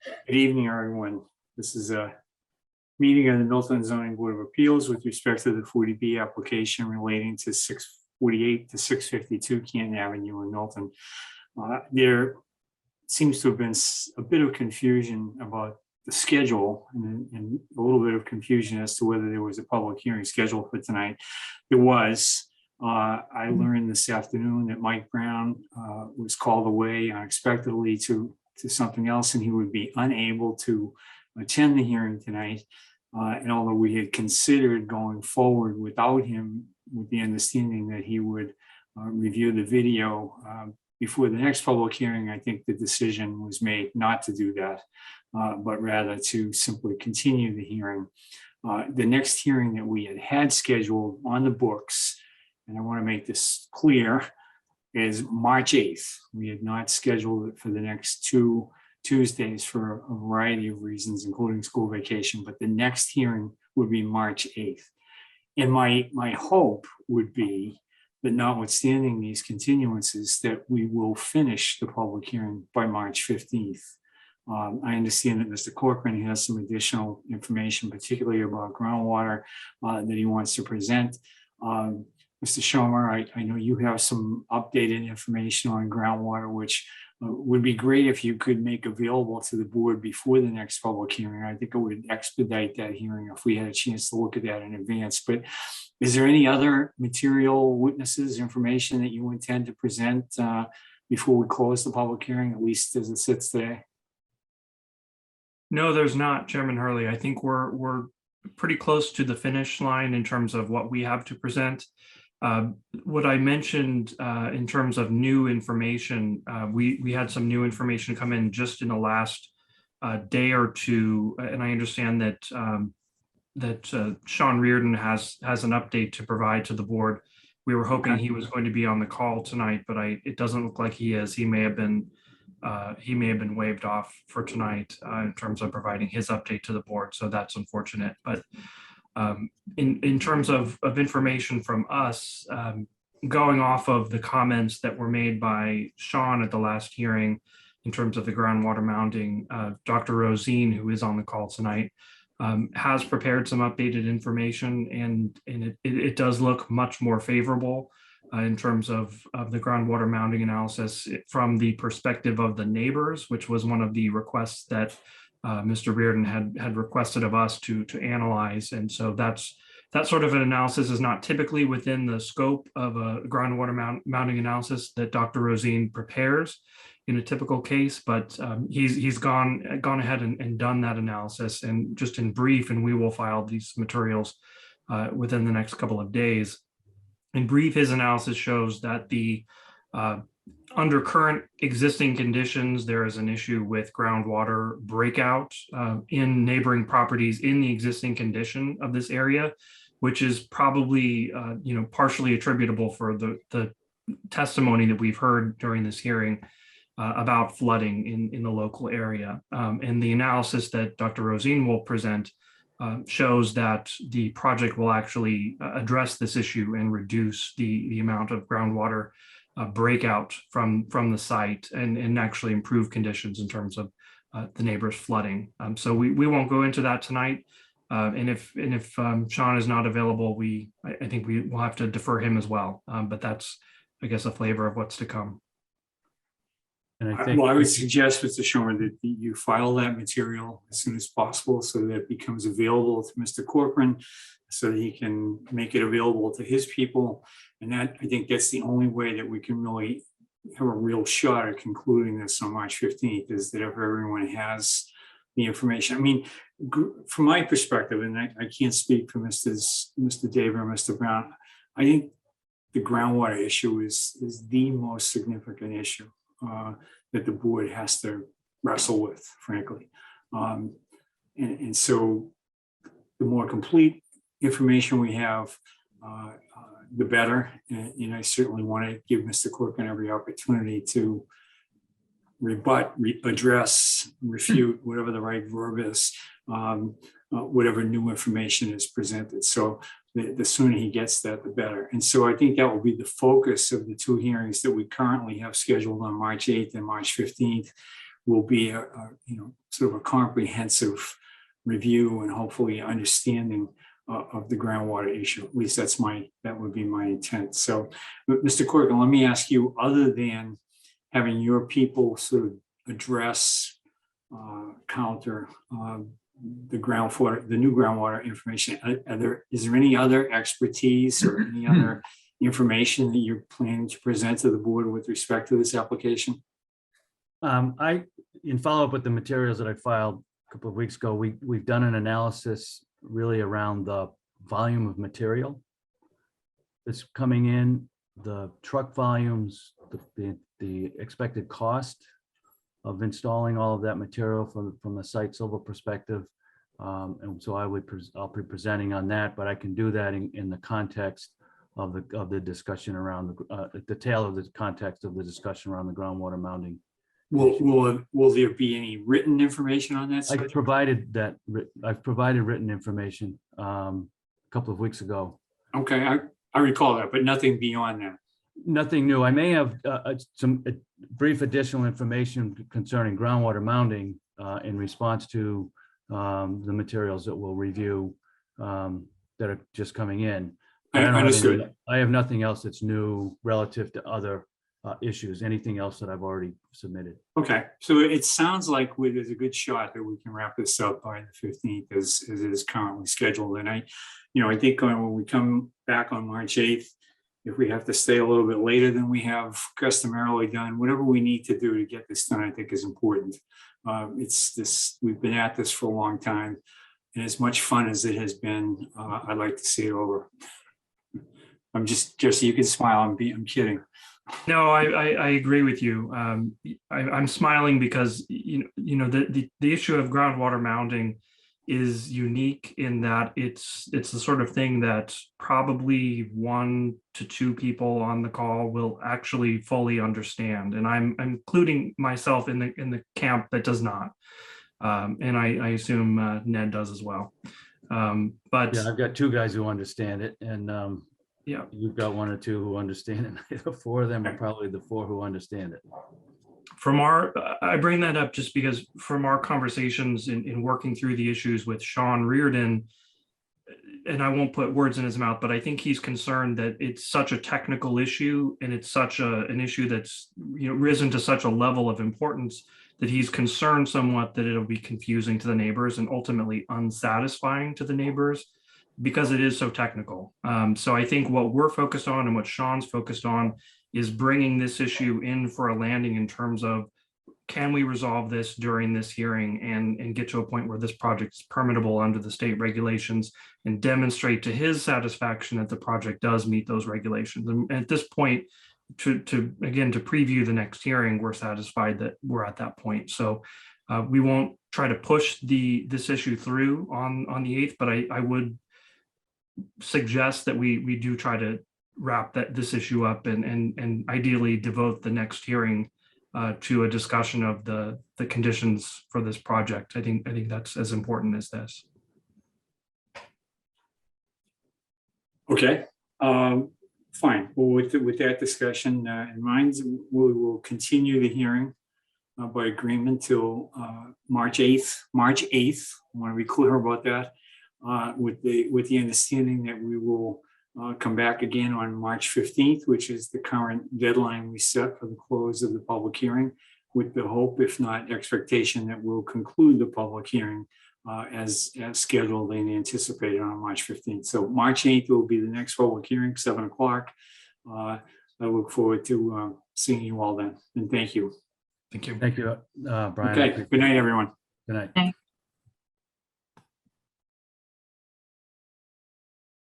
Good evening, everyone. This is a meeting of the Milton Zoning Board of Appeals with respect to the 40B application relating to 648 to 652 Canton Avenue in Milton. There seems to have been a bit of confusion about the schedule and a little bit of confusion as to whether there was a public hearing scheduled for tonight. There was. I learned this afternoon that Mike Brown was called away unexpectedly to something else, and he would be unable to attend the hearing tonight. And although we had considered going forward without him, with the understanding that he would review the video before the next public hearing, I think the decision was made not to do that, but rather to simply continue the hearing. The next hearing that we had scheduled on the books, and I want to make this clear, is March 8th. We had not scheduled it for the next 2 Tuesdays for a variety of reasons, including school vacation, but the next hearing would be March 8th. And my hope would be that, notwithstanding these continuances, that we will finish the public hearing by March 15th. I understand that Mr. Corcoran has some additional information, particularly about groundwater, that he wants to present. Mr. Schomer, I know you have some updated information on groundwater, which would be great if you could make available to the board before the next public hearing. I think it would expedite that hearing if we had a chance to look at that in advance. But is there any other material, witnesses, information that you intend to present before we close the public hearing, at least as it sits today? No, there's not, Chairman Hurley. I think we're pretty close to the finish line in terms of what we have to present. What I mentioned in terms of new information, we had some new information come in just in the last day or two, and I understand that Sean Reardon has an update to provide to the board. We were hoping he was going to be on the call tonight, but it doesn't look like he is. He may have been waived off for tonight in terms of providing his update to the board, so that's unfortunate. But in terms of information from us, going off of the comments that were made by Sean at the last hearing in terms of the groundwater mounding, Dr. Rosine, who is on the call tonight, has prepared some updated information, and it does look much more favorable in terms of the groundwater mounding analysis from the perspective of the neighbors, which was one of the requests that Mr. Reardon had requested of us to analyze. And so that sort of an analysis is not typically within the scope of a groundwater mounding analysis that Dr. Rosine prepares in a typical case, but he's gone ahead and done that analysis. And just in brief, and we will file these materials within the next couple of days. In brief, his analysis shows that under current existing conditions, there is an issue with groundwater breakout in neighboring properties in the existing condition of this area, which is probably partially attributable for the testimony that we've heard during this hearing about flooding in the local area. And the analysis that Dr. Rosine will present shows that the project will actually address this issue and reduce the amount of groundwater breakout from the site and actually improve conditions in terms of the neighbors flooding. So we won't go into that tonight. And if Sean is not available, I think we will have to defer him as well. But that's, I guess, a flavor of what's to come. And I would suggest, Mr. Schomer, that you file that material as soon as possible so that it becomes available to Mr. Corcoran, so that he can make it available to his people. And I think that's the only way that we can really have a real shot at concluding this on March 15th, is that if everyone has the information. I mean, from my perspective, and I can't speak for Mr. David or Mr. Brown, I think the groundwater issue is the most significant issue that the board has to wrestle with, frankly. And so the more complete information we have, the better. And I certainly want to give Mr. Corcoran every opportunity to rebut, address, refute, whatever the right verb is, whatever new information is presented. So the sooner he gets that, the better. And so I think that will be the focus of the two hearings that we currently have scheduled on March 8th and March 15th. will be sort of a comprehensive review and hopefully understanding of the groundwater issue. At least that would be my intent. So, Mr. Corrigan, let me ask you, other than having your people sort of address, counter the new groundwater information, is there any other expertise or any other information that you're planning to present to the board with respect to this application? In follow-up with the materials that I filed a couple of weeks ago, we've done an analysis really around the volume of material that's coming in, the truck volumes, the expected cost of installing all of that material from the site civil perspective. And so I'll be presenting on that, but I can do that in the context of the discussion around the tail of the context of the discussion around the groundwater mounting. Will there be any written information on that? I've provided written information a couple of weeks ago. Okay, I recall that, but nothing beyond that. Nothing new. I may have some brief additional information concerning groundwater mounting in response to the materials that we'll review that are just coming in. Understood. I have nothing else that's new relative to other issues, anything else that I've already submitted. Okay, so it sounds like there's a good shot that we can wrap this up by the 15th as it is currently scheduled. And I think when we come back on March 8th, if we have to stay a little bit later than we have customarily done, whatever we need to do to get this done, I think is important. We've been at this for a long time, and as much fun as it has been, I'd like to see it over. I'm just you can smile. I'm kidding. No, I agree with you. I'm smiling because the issue of groundwater mounting is unique in that it's the sort of thing that probably 1 to 2 people on the call will actually fully understand, and I'm including myself in the camp that does not, and I assume Ned does as well. But yeah, I've got 2 guys who understand it, and yeah, you've got 1 or 2 who understand it. The 4 of them are probably the 4 who understand it. I bring that up just because from our conversations in working through the issues with Sean Reardon, and I won't put words in his mouth, but I think he's concerned that it's such a technical issue and it's such an issue that's risen to such a level of importance that he's concerned somewhat that it'll be confusing to the neighbors and ultimately unsatisfying to the neighbors because it is so technical. So I think what we're focused on and what Sean's focused on is bringing this issue in for a landing in terms of, can we resolve this during this hearing and get to a point where this project is permittable under the state regulations and demonstrate to his satisfaction that the project does meet those regulations. And at this point, to preview the next hearing, we're satisfied that we're at that point. So we won't try to push this issue through on the 8th, but I would suggest that we do try to wrap this issue up and ideally devote the next hearing to a discussion of the conditions for this project. I think that's as important as this. Okay, fine. Well, with that discussion in mind, we will continue the hearing by agreement till March 8th. March 8th. I want to be clear about that. With the understanding that we will come back again on March 15th, which is the current deadline we set for the close of the public hearing, with the hope, if not expectation, that we'll conclude the public hearing as scheduled and anticipated on March 15th. So March 8th will be the next public hearing, 7 o'clock. I look forward to seeing you all then, and thank you. Thank you. Thank you, Brian. Okay, good night, everyone. Good night.